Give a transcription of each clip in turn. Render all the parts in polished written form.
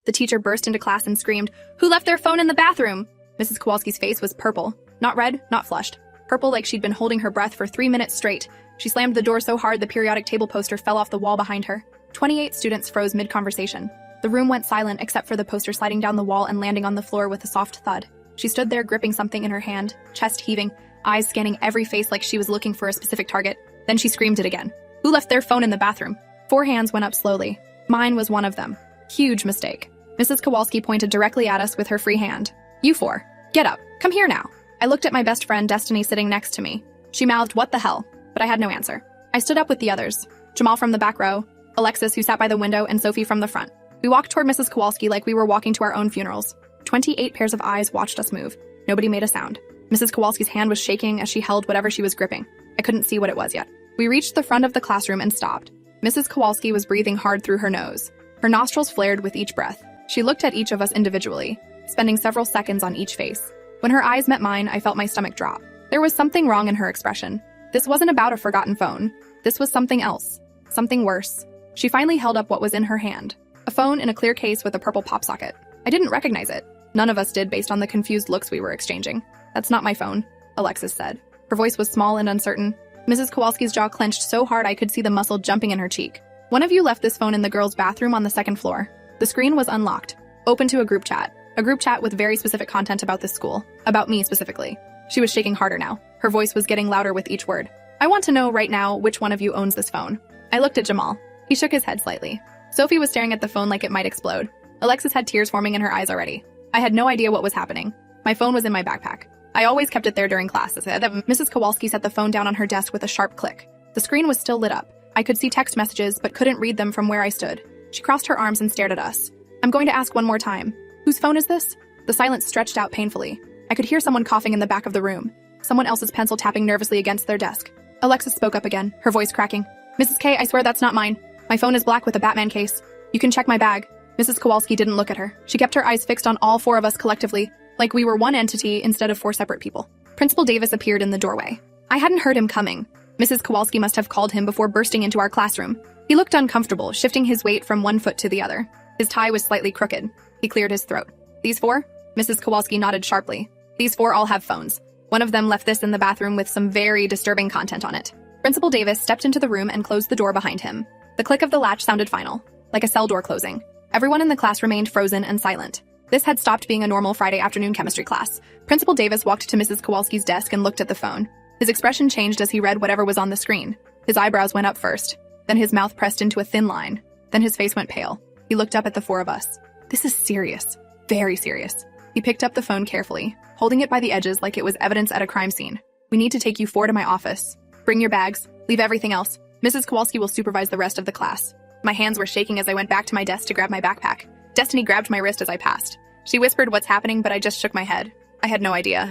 The teacher burst into class and screamed, "Who left their phone in the bathroom?" Mrs. Kowalski's face was purple. Not red, not flushed. Purple like she'd been holding her breath for 3 minutes straight. She slammed the door so hard the periodic table poster fell off the wall behind her. 28 students froze mid-conversation. The room went silent except for the poster sliding down the wall and landing on the floor with a soft thud. She stood there gripping something in her hand, chest heaving, eyes scanning every face like she was looking for a specific target. Then she screamed it again. "Who left their phone in the bathroom?" 4 hands went up slowly. Mine was one of them. Huge mistake. Mrs. Kowalski pointed directly at us with her free hand. "You 4. Get up. Come here now." I looked at my best friend Destiny sitting next to me. She mouthed, "What the hell?" But I had no answer. I stood up with the others. Jamal from the back row, Alexis who sat by the window, and Sophie from the front. We walked toward Mrs. Kowalski like we were walking to our own funerals. 28 pairs of eyes watched us move. Nobody made a sound. Mrs. Kowalski's hand was shaking as she held whatever she was gripping. I couldn't see what it was yet. We reached the front of the classroom and stopped. Mrs. Kowalski was breathing hard through her nose. Her nostrils flared with each breath. She looked at each of us individually, spending several seconds on each face. When her eyes met mine, I felt my stomach drop. There was something wrong in her expression. This wasn't about a forgotten phone. This was something else. Something worse. She finally held up what was in her hand. A phone in a clear case with a purple pop socket. I didn't recognize it. None of us did based on the confused looks we were exchanging. "That's not my phone," Alexis said. Her voice was small and uncertain. Mrs. Kowalski's jaw clenched so hard I could see the muscle jumping in her cheek. "One of you left this phone in the girls' bathroom on the 2nd floor. The screen was unlocked. Open to a group chat. A group chat with very specific content about this school. About me specifically." She was shaking harder now. Her voice was getting louder with each word. "I want to know right now which one of you owns this phone." I looked at Jamal. He shook his head slightly. Sophie was staring at the phone like it might explode. Alexis had tears forming in her eyes already. I had no idea what was happening. My phone was in my backpack. I always kept it there during classes. Mrs. Kowalski set the phone down on her desk with a sharp click. The screen was still lit up. I could see text messages, but couldn't read them from where I stood. She crossed her arms and stared at us. "I'm going to ask one more time. Whose phone is this?" The silence stretched out painfully. I could hear someone coughing in the back of the room. Someone else's pencil tapping nervously against their desk. Alexis spoke up again, her voice cracking. "Mrs. K, I swear that's not mine. My phone is black with a Batman case. You can check my bag." Mrs. Kowalski didn't look at her. She kept her eyes fixed on all 4 of us collectively, like we were one entity instead of 4 separate people. Principal Davis appeared in the doorway. I hadn't heard him coming. Mrs. Kowalski must have called him before bursting into our classroom. He looked uncomfortable, shifting his weight from one foot to the other. His tie was slightly crooked. He cleared his throat. "These 4? Mrs. Kowalski nodded sharply. "These 4 all have phones. One of them left this in the bathroom with some very disturbing content on it." Principal Davis stepped into the room and closed the door behind him. The click of the latch sounded final, like a cell door closing. Everyone in the class remained frozen and silent. This had stopped being a normal Friday afternoon chemistry class. Principal Davis walked to Mrs. Kowalski's desk and looked at the phone. His expression changed as he read whatever was on the screen. His eyebrows went up first. Then his mouth pressed into a thin line. Then his face went pale. He looked up at the 4 of us. "This is serious. Very serious." He picked up the phone carefully, holding it by the edges like it was evidence at a crime scene. "We need to take you 4 to my office. Bring your bags. Leave everything else. Mrs. Kowalski will supervise the rest of the class." My hands were shaking as I went back to my desk to grab my backpack. Destiny grabbed my wrist as I passed. She whispered what's happening, but I just shook my head. I had no idea.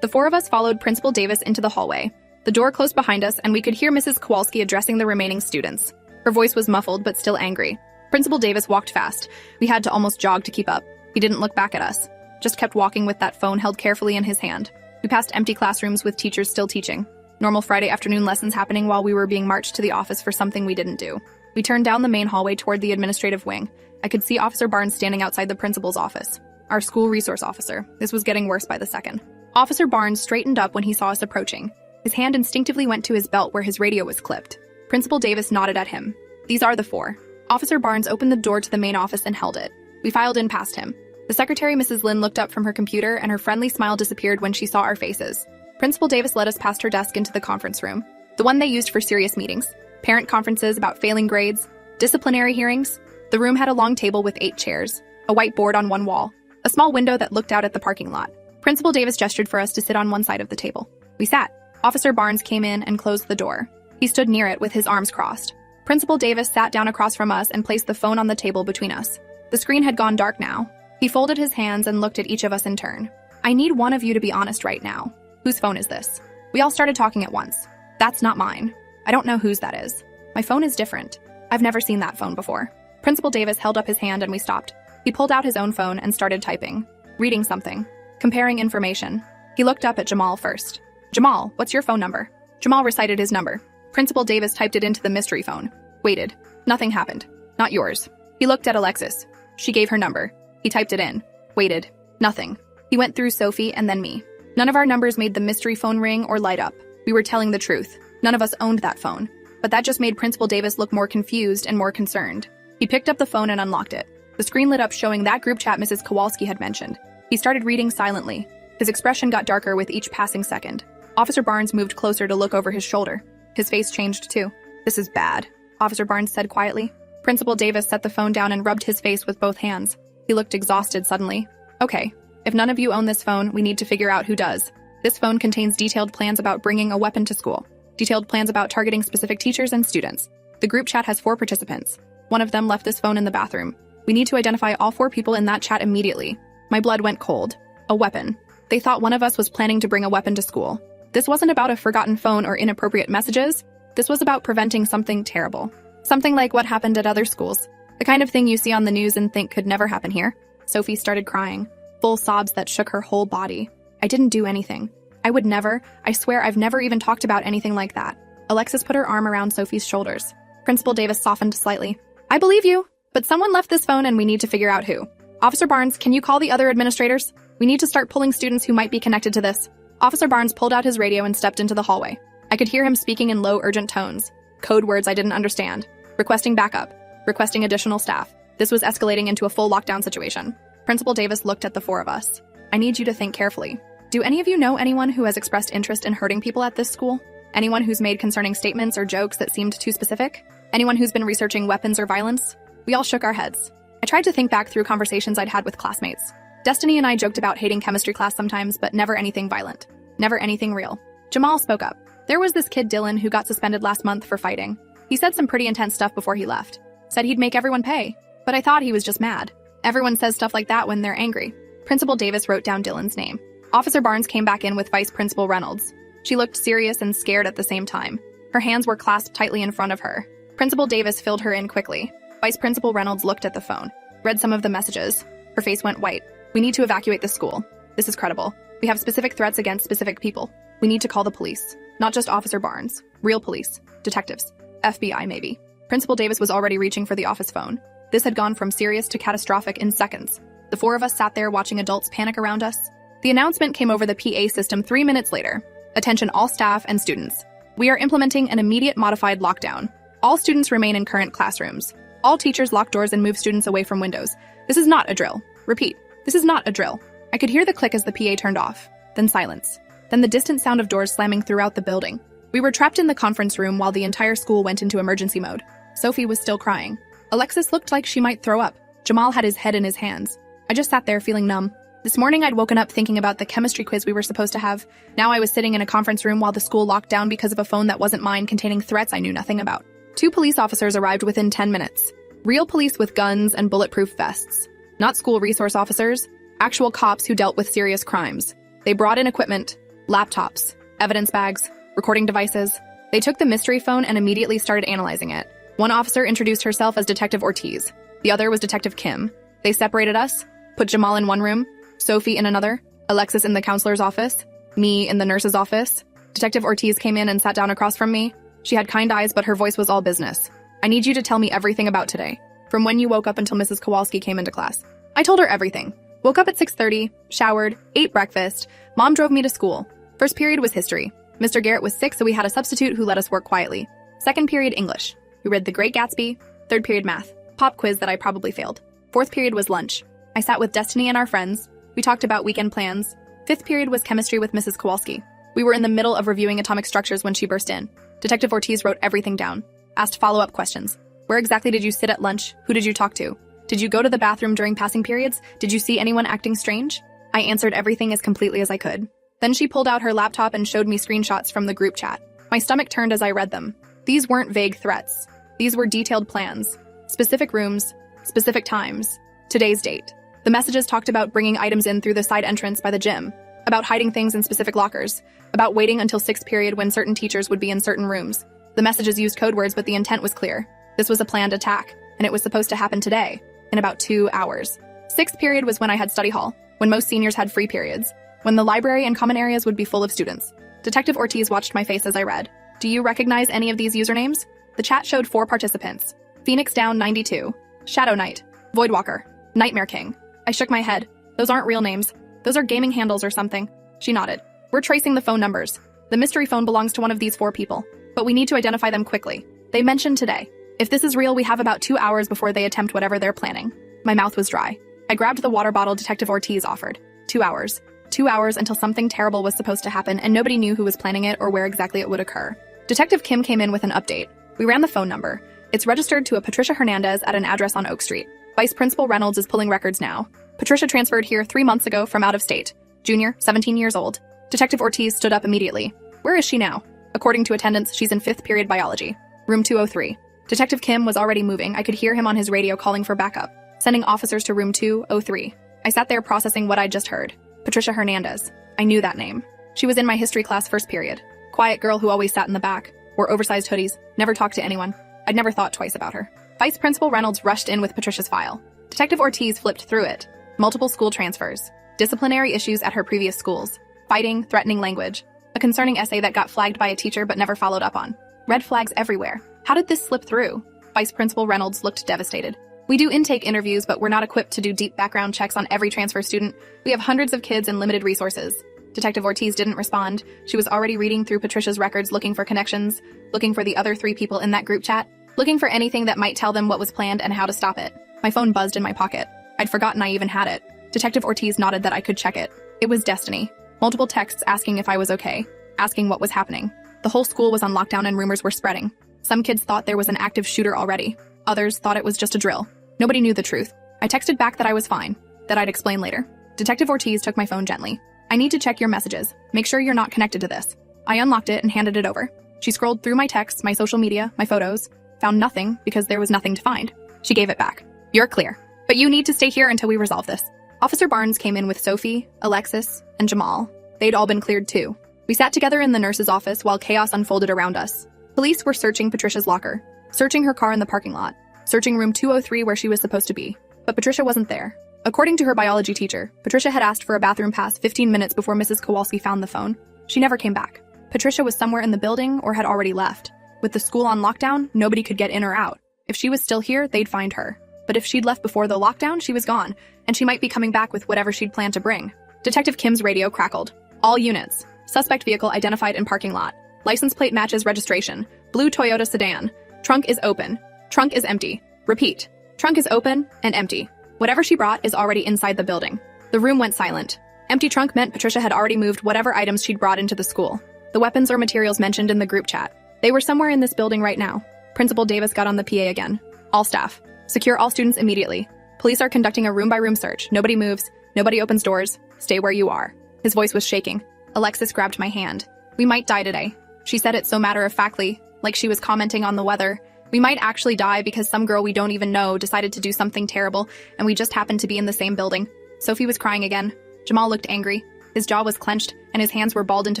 The 4 of us followed Principal Davis into the hallway. The door closed behind us, and we could hear Mrs. Kowalski addressing the remaining students. Her voice was muffled, but still angry. Principal Davis walked fast. We had to almost jog to keep up. He didn't look back at us. Just kept walking with that phone held carefully in his hand. We passed empty classrooms with teachers still teaching. Normal Friday afternoon lessons happening while we were being marched to the office for something we didn't do. We turned down the main hallway toward the administrative wing. I could see Officer Barnes standing outside the principal's office. Our school resource officer. This was getting worse by the second. Officer Barnes straightened up when he saw us approaching. His hand instinctively went to his belt where his radio was clipped. Principal Davis nodded at him. "These are the 4. Officer Barnes opened the door to the main office and held it. We filed in past him. The secretary, Mrs. Lynn, looked up from her computer, and her friendly smile disappeared when she saw our faces. Principal Davis led us past her desk into the conference room, the one they used for serious meetings, parent conferences about failing grades, disciplinary hearings. The room had a long table with 8 chairs, a white board on one wall, a small window that looked out at the parking lot. Principal Davis gestured for us to sit on one side of the table. We sat. Officer Barnes came in and closed the door. He stood near it with his arms crossed. Principal Davis sat down across from us and placed the phone on the table between us. The screen had gone dark now. He folded his hands and looked at each of us in turn. "I need one of you to be honest right now. Whose phone is this?" We all started talking at once. "That's not mine. I don't know whose that is. My phone is different. I've never seen that phone before." Principal Davis held up his hand and we stopped. He pulled out his own phone and started typing, reading something, comparing information. He looked up at Jamal first. "Jamal, what's your phone number?" Jamal recited his number. Principal Davis typed it into the mystery phone. Waited. Nothing happened. "Not yours." He looked at Alexis. She gave her number. He typed it in. Waited. Nothing. He went through Sophie and then me. None of our numbers made the mystery phone ring or light up. We were telling the truth. None of us owned that phone. But that just made Principal Davis look more confused and more concerned. He picked up the phone and unlocked it. The screen lit up showing that group chat Mrs. Kowalski had mentioned. He started reading silently. His expression got darker with each passing second. Officer Barnes moved closer to look over his shoulder. His face changed too. "This is bad," Officer Barnes said quietly. Principal Davis set the phone down and rubbed his face with both hands. He looked exhausted suddenly. "Okay, if none of you own this phone, we need to figure out who does. This phone contains detailed plans about bringing a weapon to school. Detailed plans about targeting specific teachers and students. The group chat has 4 participants. One of them left this phone in the bathroom. We need to identify all 4 people in that chat immediately." My blood went cold. A weapon. They thought one of us was planning to bring a weapon to school. This wasn't about a forgotten phone or inappropriate messages. This was about preventing something terrible. Something like what happened at other schools. The kind of thing you see on the news and think could never happen here. Sophie started crying. Full sobs that shook her whole body. I didn't do anything. I would never, I swear I've never even talked about anything like that. Alexis put her arm around Sophie's shoulders. Principal Davis softened slightly. "I believe you, but someone left this phone and we need to figure out who. Officer Barnes, can you call the other administrators? We need to start pulling students who might be connected to this." Officer Barnes pulled out his radio and stepped into the hallway. I could hear him speaking in low, urgent tones. Code words I didn't understand. Requesting backup. Requesting additional staff. This was escalating into a full lockdown situation. Principal Davis looked at the 4 of us. "I need you to think carefully. Do any of you know anyone who has expressed interest in hurting people at this school? Anyone who's made concerning statements or jokes that seemed too specific? Anyone who's been researching weapons or violence?" We all shook our heads. I tried to think back through conversations I'd had with classmates. Destiny and I joked about hating chemistry class sometimes, but never anything violent. Never anything real. Jamal spoke up. "There was this kid Dylan who got suspended last month for fighting. He said some pretty intense stuff before he left. Said he'd make everyone pay. But I thought he was just mad. Everyone says stuff like that when they're angry." Principal Davis wrote down Dylan's name. Officer Barnes came back in with Vice Principal Reynolds. She looked serious and scared at the same time. Her hands were clasped tightly in front of her. Principal Davis filled her in quickly. Vice Principal Reynolds looked at the phone, read some of the messages. Her face went white. "We need to evacuate the school. This is credible. We have specific threats against specific people. We need to call the police. Not just Officer Barnes. Real police. Detectives. FBI, maybe." Principal Davis was already reaching for the office phone. This had gone from serious to catastrophic in seconds. The 4 of us sat there watching adults panic around us. The announcement came over the PA system 3 minutes later. "Attention all staff and students. We are implementing an immediate modified lockdown. All students remain in current classrooms. All teachers lock doors and move students away from windows. This is not a drill. Repeat, this is not a drill." I could hear the click as the PA turned off. Then silence. Then the distant sound of doors slamming throughout the building. We were trapped in the conference room while the entire school went into emergency mode. Sophie was still crying. Alexis looked like she might throw up. Jamal had his head in his hands. I just sat there feeling numb. This morning I'd woken up thinking about the chemistry quiz we were supposed to have. Now I was sitting in a conference room while the school locked down because of a phone that wasn't mine containing threats I knew nothing about. 2 police officers arrived within 10 minutes. Real police with guns and bulletproof vests. Not school resource officers. Actual cops who dealt with serious crimes. They brought in equipment, laptops, evidence bags, recording devices. They took the mystery phone and immediately started analyzing it. One officer introduced herself as Detective Ortiz. The other was Detective Kim. They separated us, put Jamal in one room, Sophie in another, Alexis in the counselor's office, me in the nurse's office. Detective Ortiz came in and sat down across from me. She had kind eyes, but her voice was all business. "I need you to tell me everything about today, from when you woke up until Mrs. Kowalski came into class." I told her everything. Woke up at 6:30, showered, ate breakfast. Mom drove me to school. First period was history. Mr. Garrett was sick, so we had a substitute who let us work quietly. Second period, English. We read The Great Gatsby. Third period, math. Pop quiz that I probably failed. Fourth period was lunch. I sat with Destiny and our friends. We talked about weekend plans. Fifth period was chemistry with Mrs. Kowalski. We were in the middle of reviewing atomic structures when she burst in. Detective Ortiz wrote everything down. Asked follow-up questions. Where exactly did you sit at lunch? Who did you talk to? Did you go to the bathroom during passing periods? Did you see anyone acting strange? I answered everything as completely as I could. Then she pulled out her laptop and showed me screenshots from the group chat. My stomach turned as I read them. These weren't vague threats. These were detailed plans. Specific rooms, specific times, today's date. The messages talked about bringing items in through the side entrance by the gym, about hiding things in specific lockers, about waiting until 6th period when certain teachers would be in certain rooms. The messages used code words, but the intent was clear. This was a planned attack, and it was supposed to happen today, in about 2 hours. 6th period was when I had study hall, when most seniors had free periods, when the library and common areas would be full of students. Detective Ortiz watched my face as I read. Do you recognize any of these usernames? The chat showed 4 participants. Phoenix Down 92, Shadow Knight, Voidwalker, Nightmare King. I shook my head. Those aren't real names. Those are gaming handles or something. She nodded. We're tracing the phone numbers. The mystery phone belongs to one of these 4 people, but we need to identify them quickly. They mentioned today. If this is real, we have about 2 hours before they attempt whatever they're planning. My mouth was dry. I grabbed the water bottle Detective Ortiz offered. 2 hours. 2 hours until something terrible was supposed to happen and nobody knew who was planning it or where exactly it would occur. Detective Kim came in with an update. We ran the phone number. It's registered to a Patricia Hernandez at an address on Oak Street. Vice Principal Reynolds is pulling records now. Patricia transferred here 3 months ago from out of state. Junior, 17 years old. Detective Ortiz stood up immediately. Where is she now? According to attendance, she's in 5th period biology. Room 203. Detective Kim was already moving. I could hear him on his radio calling for backup, sending officers to room 203. I sat there processing what I'd just heard. Patricia Hernandez. I knew that name. She was in my history class 1st period. Quiet girl who always sat in the back, wore oversized hoodies, never talked to anyone. I'd never thought twice about her. Vice Principal Reynolds rushed in with Patricia's file. Detective Ortiz flipped through it. Multiple school transfers. Disciplinary issues at her previous schools. Fighting, threatening language. A concerning essay that got flagged by a teacher but never followed up on. Red flags everywhere. How did this slip through? Vice Principal Reynolds looked devastated. We do intake interviews, but we're not equipped to do deep background checks on every transfer student. We have hundreds of kids and limited resources. Detective Ortiz didn't respond. She was already reading through Patricia's records looking for connections, looking for the other 3 people in that group chat, looking for anything that might tell them what was planned and how to stop it. My phone buzzed in my pocket. I'd forgotten I even had it. Detective Ortiz nodded that I could check it. It was Destiny. Multiple texts asking if I was okay, asking what was happening. The whole school was on lockdown and rumors were spreading. Some kids thought there was an active shooter already. Others thought it was just a drill. Nobody knew the truth. I texted back that I was fine, that I'd explain later. Detective Ortiz took my phone gently. I need to check your messages. Make sure you're not connected to this. I unlocked it and handed it over. She scrolled through my texts, my social media, my photos, found nothing because there was nothing to find. She gave it back. You're clear. But you need to stay here until we resolve this. Officer Barnes came in with Sophie, Alexis, and Jamal. They'd all been cleared too. We sat together in the nurse's office while chaos unfolded around us. Police were searching Patricia's locker, searching her car in the parking lot, searching room 203 where she was supposed to be. But Patricia wasn't there. According to her biology teacher, Patricia had asked for a bathroom pass 15 minutes before Mrs. Kowalski found the phone. She never came back. Patricia was somewhere in the building or had already left. With the school on lockdown, nobody could get in or out. If she was still here, they'd find her. But if she'd left before the lockdown, she was gone, and she might be coming back with whatever she'd planned to bring. Detective Kim's radio crackled. All units. Suspect vehicle identified in parking lot. License plate matches registration. Blue Toyota sedan. Trunk is open. Trunk is empty. Repeat. Trunk is open and empty. Whatever she brought is already inside the building. The room went silent. Empty trunk meant Patricia had already moved whatever items she'd brought into the school. The weapons or materials mentioned in the group chat. They were somewhere in this building right now. Principal Davis got on the PA again. All staff. Secure all students immediately. Police are conducting a room-by-room search. Nobody moves. Nobody opens doors. Stay where you are. His voice was shaking. Alexis grabbed my hand. We might die today. She said it so matter-of-factly, like she was commenting on the weather. We might actually die because some girl we don't even know decided to do something terrible, and we just happened to be in the same building. Sophie was crying again. Jamal looked angry. His jaw was clenched, and his hands were balled into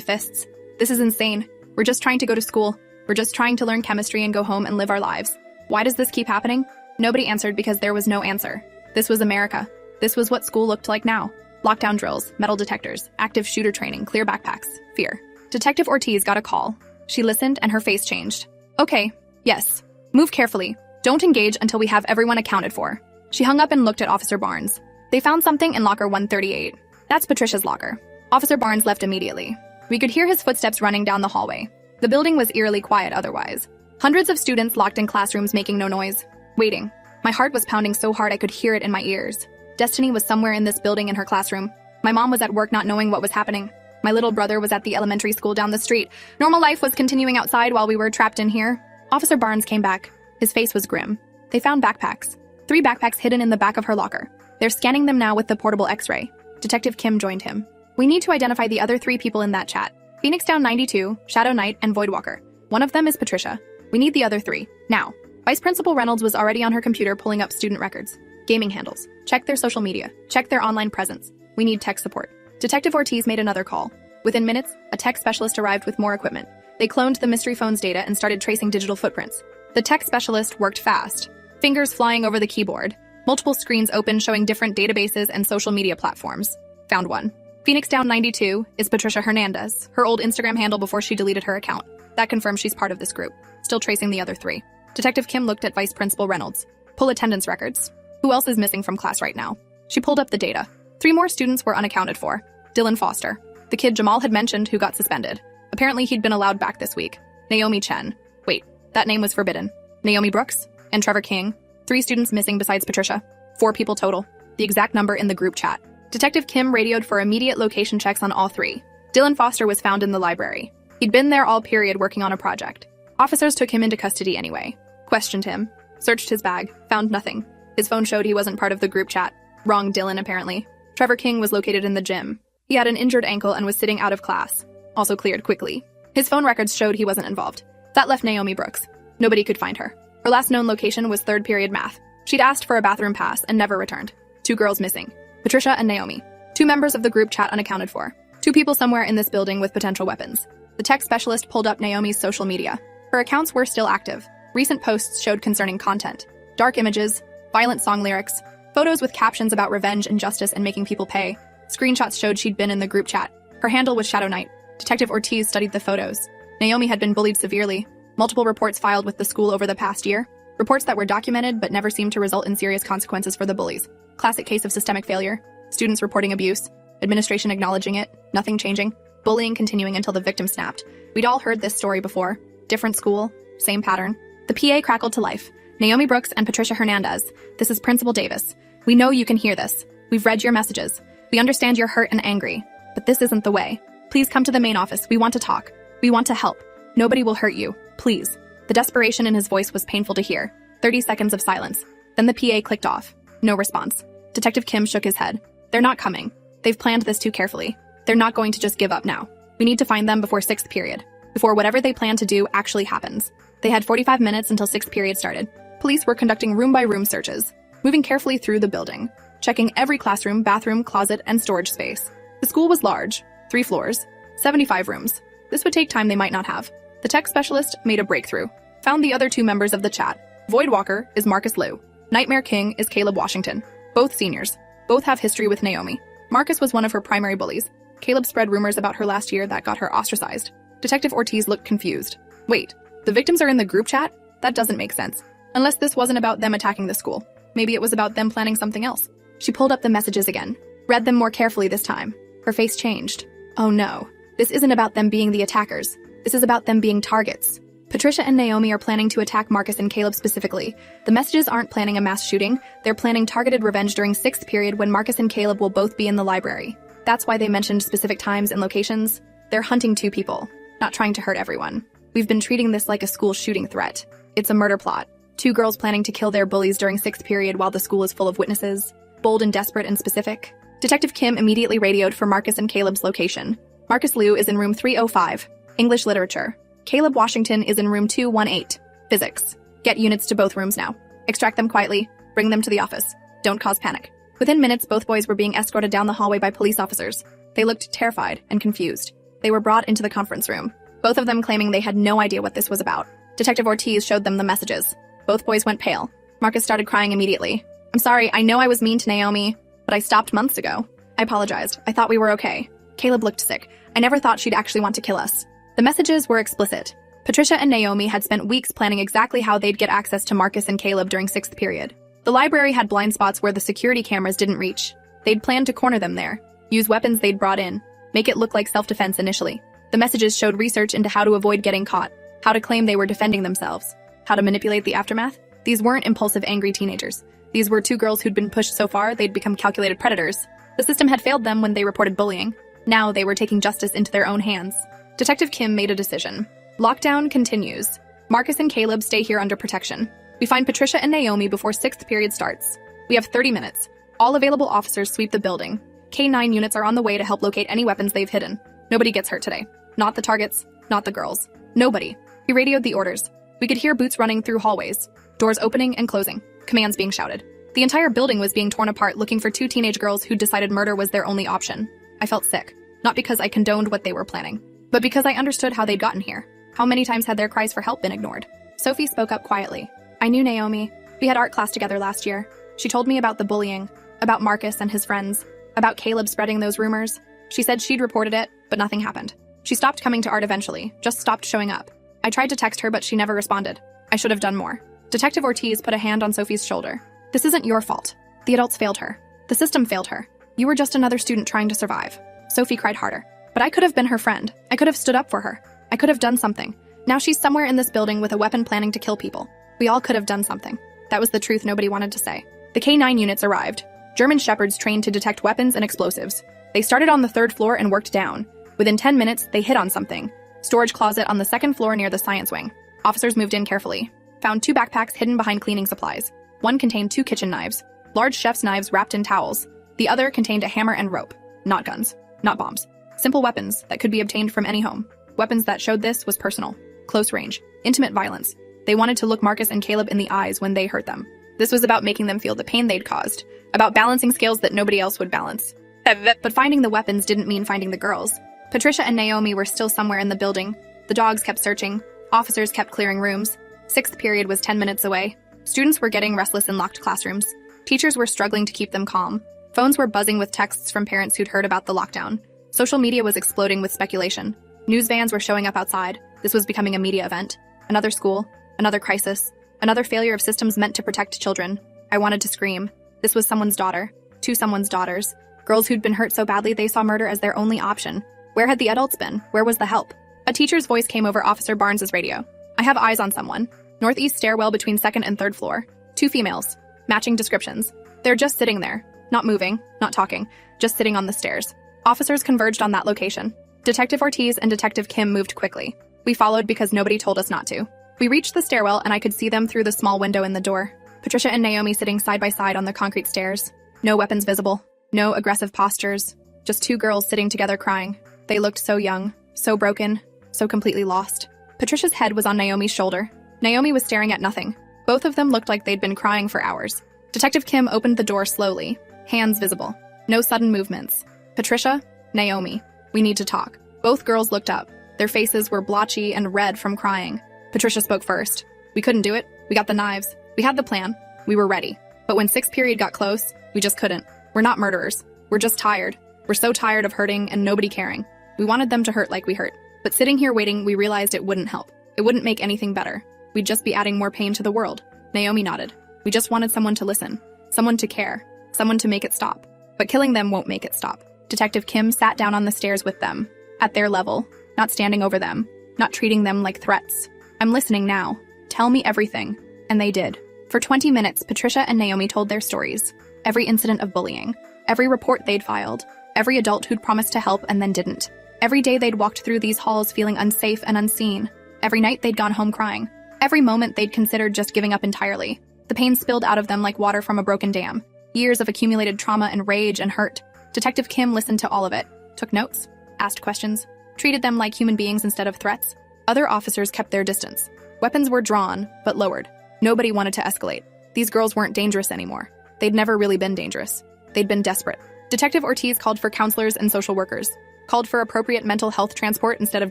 fists. This is insane. We're just trying to go to school. We're just trying to learn chemistry and go home and live our lives. Why does this keep happening? Nobody answered because there was no answer. This was America. This was what school looked like now. Lockdown drills, metal detectors, active shooter training, clear backpacks, fear. Detective Ortiz got a call. She listened and her face changed. Okay, yes. Move carefully. Don't engage until we have everyone accounted for. She hung up and looked at Officer Barnes. They found something in locker 138. That's Patricia's locker. Officer Barnes left immediately. We could hear his footsteps running down the hallway. The building was eerily quiet otherwise. Hundreds of students locked in classrooms making no noise. Waiting. My heart was pounding so hard I could hear it in my ears. Destiny was somewhere in this building in her classroom. My mom was at work not knowing what was happening. My little brother was at the elementary school down the street. Normal life was continuing outside while we were trapped in here. Officer Barnes came back. His face was grim. They found backpacks. 3 backpacks hidden in the back of her locker. They're scanning them now with the portable X-ray. Detective Kim joined him. We need to identify the other 3 people in that chat. Phoenix Down 92, Shadow Knight, and Voidwalker. One of them is Patricia. We need the other 3. Now. Vice Principal Reynolds was already on her computer pulling up student records. Gaming handles. Check their social media. Check their online presence. We need tech support. Detective Ortiz made another call. Within minutes, a tech specialist arrived with more equipment. They cloned the mystery phone's data and started tracing digital footprints. The tech specialist worked fast. Fingers flying over the keyboard. Multiple screens open showing different databases and social media platforms. Found one. Phoenix Down 92 is Patricia Hernandez, her old Instagram handle before she deleted her account. That confirms she's part of this group. Still tracing the other 3. Detective Kim looked at Vice Principal Reynolds. Pull attendance records. Who else is missing from class right now? She pulled up the data. 3 more students were unaccounted for. Dylan Foster, the kid Jamal had mentioned who got suspended. Apparently he'd been allowed back this week. Naomi Chen. Wait, that name was forbidden. Naomi Brooks and Trevor King. 3 students missing besides Patricia. 4 people total. The exact number in the group chat. Detective Kim radioed for immediate location checks on all 3. Dylan Foster was found in the library. He'd been there all period working on a project. Officers took him into custody anyway. Questioned him. Searched his bag. Found nothing. His phone showed he wasn't part of the group chat. Wrong Dylan, apparently. Trevor King was located in the gym. He had an injured ankle and was sitting out of class. Also cleared quickly. His phone records showed he wasn't involved. That left Naomi Brooks. Nobody could find her. Her last known location was 3rd period math. She'd asked for a bathroom pass and never returned. 2 girls missing. Patricia and Naomi. 2 members of the group chat unaccounted for. 2 people somewhere in this building with potential weapons. The tech specialist pulled up Naomi's social media. Her accounts were still active. Recent posts showed concerning content. Dark images, violent song lyrics, photos with captions about revenge and justice and making people pay. Screenshots showed she'd been in the group chat. Her handle was Shadow Knight. Detective Ortiz studied the photos. Naomi had been bullied severely. Multiple reports filed with the school over the past year. Reports that were documented but never seemed to result in serious consequences for the bullies. Classic case of systemic failure. Students reporting abuse. Administration acknowledging it. Nothing changing. Bullying continuing until the victim snapped. We'd all heard this story before. Different school. Same pattern. The PA crackled to life. Naomi Brooks and Patricia Hernandez. This is Principal Davis. We know you can hear this. We've read your messages. We understand you're hurt and angry. But this isn't the way. Please come to the main office. We want to talk. We want to help. Nobody will hurt you. Please. The desperation in his voice was painful to hear. 30 seconds of silence. Then the PA clicked off. No response. Detective Kim shook his head. They're not coming. They've planned this too carefully. They're not going to just give up now. We need to find them before 6th period. Before whatever they plan to do actually happens. They had 45 minutes until 6th period started. Police were conducting room-by-room searches, moving carefully through the building, checking every classroom, bathroom, closet, and storage space. The school was large, 3 floors, 75 rooms. This would take time they might not have. The tech specialist made a breakthrough, found the other 2 members of the chat. Void Walker is Marcus Liu. Nightmare King is Caleb Washington. Both seniors. Both have history with Naomi. Marcus was one of her primary bullies. Caleb spread rumors about her last year that got her ostracized. Detective Ortiz looked confused. Wait, the victims are in the group chat? That doesn't make sense. Unless this wasn't about them attacking the school. Maybe it was about them planning something else. She pulled up the messages again. Read them more carefully this time. Her face changed. Oh no. This isn't about them being the attackers. This is about them being targets. Patricia and Naomi are planning to attack Marcus and Caleb specifically. The messages aren't planning a mass shooting. They're planning targeted revenge during 6th period when Marcus and Caleb will both be in the library. That's why they mentioned specific times and locations. They're hunting 2 people, not trying to hurt everyone. We've been treating this like a school shooting threat. It's a murder plot. 2 girls planning to kill their bullies during 6th period while the school is full of witnesses. Bold and desperate and specific. Detective Kim immediately radioed for Marcus and Caleb's location. Marcus Liu is in room 305, English Literature. Caleb Washington is in room 218, Physics. Get units to both rooms now. Extract them quietly. Bring them to the office. Don't cause panic. Within minutes, both boys were being escorted down the hallway by police officers. They looked terrified and confused. They were brought into the conference room, both of them claiming they had no idea what this was about. Detective Ortiz showed them the messages. Both boys went pale. Marcus started crying immediately. I'm sorry, I know I was mean to Naomi, but I stopped months ago. I apologized. I thought we were okay. Caleb looked sick. I never thought she'd actually want to kill us. The messages were explicit. Patricia and Naomi had spent weeks planning exactly how they'd get access to Marcus and Caleb during 6th period. The library had blind spots where the security cameras didn't reach. They'd planned to corner them there, use weapons they'd brought in, make it look like self-defense initially. The messages showed research into how to avoid getting caught, how to claim they were defending themselves, how to manipulate the aftermath. These weren't impulsive, angry teenagers. These were 2 girls who'd been pushed so far they'd become calculated predators. The system had failed them when they reported bullying. Now they were taking justice into their own hands. Detective Kim made a decision. Lockdown continues. Marcus and Caleb stay here under protection. We find Patricia and Naomi before 6th period starts. We have 30 minutes. All available officers sweep the building. K-9 units are on the way to help locate any weapons they've hidden. Nobody gets hurt today. Not the targets, not the girls. Nobody. We radioed the orders. We could hear boots running through hallways, doors opening and closing, commands being shouted. The entire building was being torn apart looking for 2 teenage girls who decided murder was their only option. I felt sick. Not because I condoned what they were planning, but because I understood how they'd gotten here. How many times had their cries for help been ignored? Sophie spoke up quietly. I knew Naomi. We had art class together last year. She told me about the bullying, about Marcus and his friends, about Caleb spreading those rumors. She said she'd reported it, but nothing happened. She stopped coming to art eventually, just stopped showing up. I tried to text her, but she never responded. I should have done more. Detective Ortiz put a hand on Sophie's shoulder. This isn't your fault. The adults failed her. The system failed her. You were just another student trying to survive. Sophie cried harder. But I could have been her friend. I could have stood up for her. I could have done something. Now she's somewhere in this building with a weapon planning to kill people. We all could have done something. That was the truth nobody wanted to say. The K-9 units arrived. German shepherds trained to detect weapons and explosives. They started on the 3rd floor and worked down. Within 10 minutes, they hit on something. Storage closet on the 2nd floor near the science wing. Officers moved in carefully. Found 2 backpacks hidden behind cleaning supplies. One contained 2 kitchen knives. Large chef's knives wrapped in towels. The other contained a hammer and rope. Not guns. Not bombs. Simple weapons that could be obtained from any home. Weapons that showed this was personal. Close range. Intimate violence. They wanted to look Marcus and Caleb in the eyes when they hurt them. This was about making them feel the pain they'd caused. About balancing scales that nobody else would balance. But finding the weapons didn't mean finding the girls. Patricia and Naomi were still somewhere in the building. The dogs kept searching. Officers kept clearing rooms. 6th period was 10 minutes away. Students were getting restless in locked classrooms. Teachers were struggling to keep them calm. Phones were buzzing with texts from parents who'd heard about the lockdown. Social media was exploding with speculation. News vans were showing up outside. This was becoming a media event. Another school. Another crisis. Another failure of systems meant to protect children. I wanted to scream. This was someone's daughter. 2 someone's daughters. Girls who'd been hurt so badly they saw murder as their only option. Where had the adults been? Where was the help? A teacher's voice came over Officer Barnes's radio. I have eyes on someone. Northeast stairwell between 2nd and 3rd floor. 2 females. Matching descriptions. They're just sitting there. Not moving, not talking. Just sitting on the stairs. Officers converged on that location. Detective Ortiz and Detective Kim moved quickly. We followed because nobody told us not to. We reached the stairwell and I could see them through the small window in the door. Patricia and Naomi sitting side by side on the concrete stairs. No weapons visible. No aggressive postures. Just 2 girls sitting together crying. They looked so young, so broken, so completely lost. Patricia's head was on Naomi's shoulder. Naomi was staring at nothing. Both of them looked like they'd been crying for hours. Detective Kim opened the door slowly, hands visible. No sudden movements. Patricia, Naomi, we need to talk. Both girls looked up. Their faces were blotchy and red from crying. Patricia spoke first. We couldn't do it. We got the knives. We had the plan. We were ready. But when 6th period got close, we just couldn't. We're not murderers. We're just tired. We're so tired of hurting and nobody caring. We wanted them to hurt like we hurt. But sitting here waiting, we realized it wouldn't help. It wouldn't make anything better. We'd just be adding more pain to the world. Naomi nodded. We just wanted someone to listen. Someone to care. Someone to make it stop. But killing them won't make it stop. Detective Kim sat down on the stairs with them. At their level. Not standing over them. Not treating them like threats. I'm listening now. Tell me everything. And they did. For 20 minutes, Patricia and Naomi told their stories. Every incident of bullying. Every report they'd filed. Every adult who'd promised to help and then didn't. Every day they'd walked through these halls feeling unsafe and unseen. Every night they'd gone home crying. Every moment they'd considered just giving up entirely. The pain spilled out of them like water from a broken dam. Years of accumulated trauma and rage and hurt. Detective Kim listened to all of it. Took notes. Asked questions. Treated them like human beings instead of threats. Other officers kept their distance. Weapons were drawn, but lowered. Nobody wanted to escalate. These girls weren't dangerous anymore. They'd never really been dangerous. They'd been desperate. Detective Ortiz called for counselors and social workers. Called for appropriate mental health transport instead of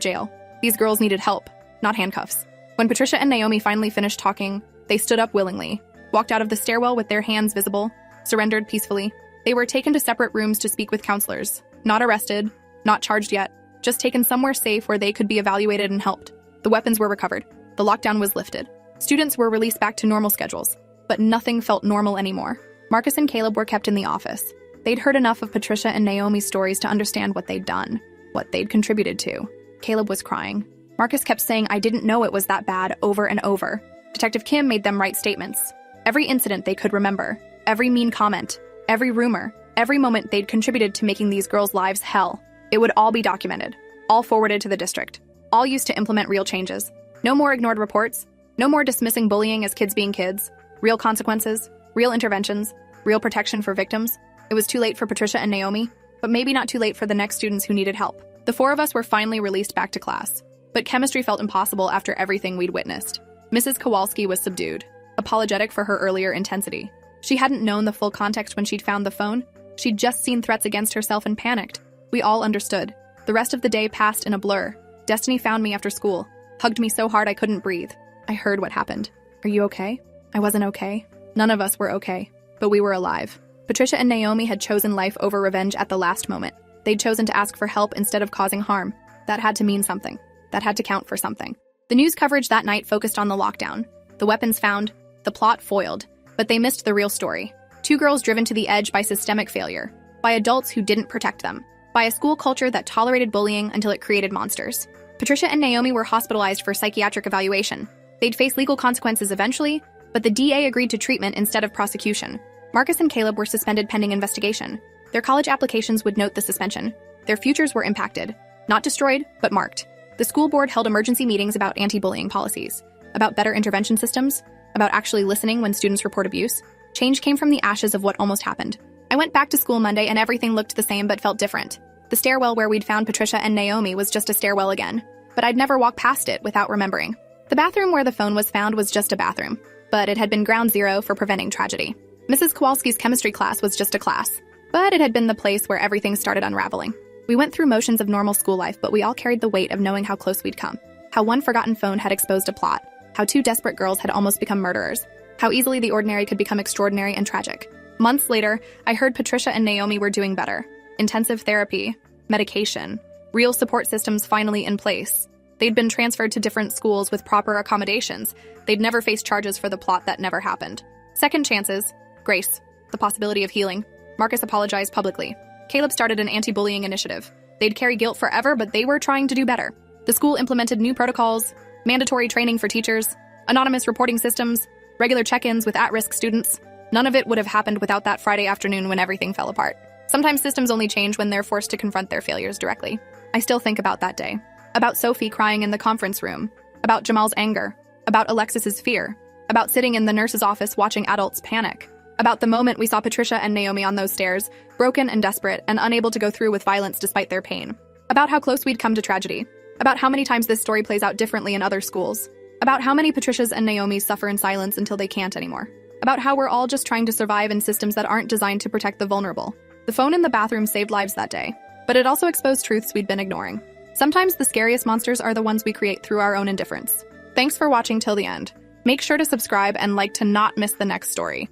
jail. These girls needed help, not handcuffs. When Patricia and Naomi finally finished talking, they stood up willingly, walked out of the stairwell with their hands visible, surrendered peacefully. They were taken to separate rooms to speak with counselors. Not arrested, not charged yet, just taken somewhere safe where they could be evaluated and helped. The weapons were recovered. The lockdown was lifted. Students were released back to normal schedules. But nothing felt normal anymore. Marcus and Caleb were kept in the office. They'd heard enough of Patricia and Naomi's stories to understand what they'd done, what they'd contributed to. Caleb was crying. Marcus kept saying, I didn't know it was that bad, over and over. Detective Kim made them write statements. Every incident they could remember. Every mean comment. Every rumor. Every moment they'd contributed to making these girls' lives hell. It would all be documented. All forwarded to the district. All used to implement real changes. No more ignored reports. No more dismissing bullying as kids being kids. Real consequences. Real interventions. Real protection for victims. It was too late for Patricia and Naomi, but maybe not too late for the next students who needed help. The 4 of us were finally released back to class. But chemistry felt impossible after everything we'd witnessed. Mrs. Kowalski was subdued, apologetic for her earlier intensity. She hadn't known the full context when she'd found the phone. She'd just seen threats against herself and panicked. We all understood. The rest of the day passed in a blur. Destiny found me after school, hugged me so hard I couldn't breathe. I heard what happened. Are you okay? I wasn't okay. None of us were okay, but we were alive. Patricia and Naomi had chosen life over revenge at the last moment. They'd chosen to ask for help instead of causing harm. That had to mean something. That had to count for something. The news coverage that night focused on the lockdown, the weapons found, the plot foiled, But they missed the real story. Two girls driven to the edge by systemic failure, by adults who didn't protect them, by a school culture that tolerated bullying until it created monsters. Patricia and Naomi were hospitalized for psychiatric evaluation. They'd face legal consequences eventually, but the DA agreed to treatment instead of prosecution. Marcus and Caleb were suspended pending investigation. Their college applications would note the suspension. Their futures were impacted. Not destroyed, but marked. The school board held emergency meetings about anti-bullying policies, about better intervention systems, about actually listening when students report abuse. Change came from the ashes of what almost happened. I went back to school Monday and everything looked the same but felt different. The stairwell where we'd found Patricia and Naomi was just a stairwell again, but I'd never walk past it without remembering. The bathroom where the phone was found was just a bathroom, but it had been ground zero for preventing tragedy. Mrs. Kowalski's chemistry class was just a class, but it had been the place where everything started unraveling. We went through motions of normal school life, but we all carried the weight of knowing how close we'd come. How one forgotten phone had exposed a plot. How two desperate girls had almost become murderers. How easily the ordinary could become extraordinary and tragic. Months later, I heard Patricia and Naomi were doing better. Intensive therapy, medication, real support systems finally in place. They'd been transferred to different schools with proper accommodations. They'd never faced charges for the plot that never happened. Second chances, grace, the possibility of healing. Marcus apologized publicly. Caleb started an anti-bullying initiative. They'd carry guilt forever, but they were trying to do better. The school implemented new protocols, mandatory training for teachers, anonymous reporting systems, regular check-ins with at-risk students. None of it would have happened without that Friday afternoon when everything fell apart. Sometimes systems only change when they're forced to confront their failures directly. I still think about that day. About Sophie crying in the conference room. About Jamal's anger. About Alexis's fear. About sitting in the nurse's office watching adults panic. About the moment we saw Patricia and Naomi on those stairs, broken and desperate and unable to go through with violence despite their pain. About how close we'd come to tragedy. About how many times this story plays out differently in other schools. About how many Patricias and Naomis suffer in silence until they can't anymore. About how we're all just trying to survive in systems that aren't designed to protect the vulnerable. The phone in the bathroom saved lives that day, but it also exposed truths we'd been ignoring. Sometimes the scariest monsters are the ones we create through our own indifference. Thanks for watching till the end. Make sure to subscribe and like to not miss the next story.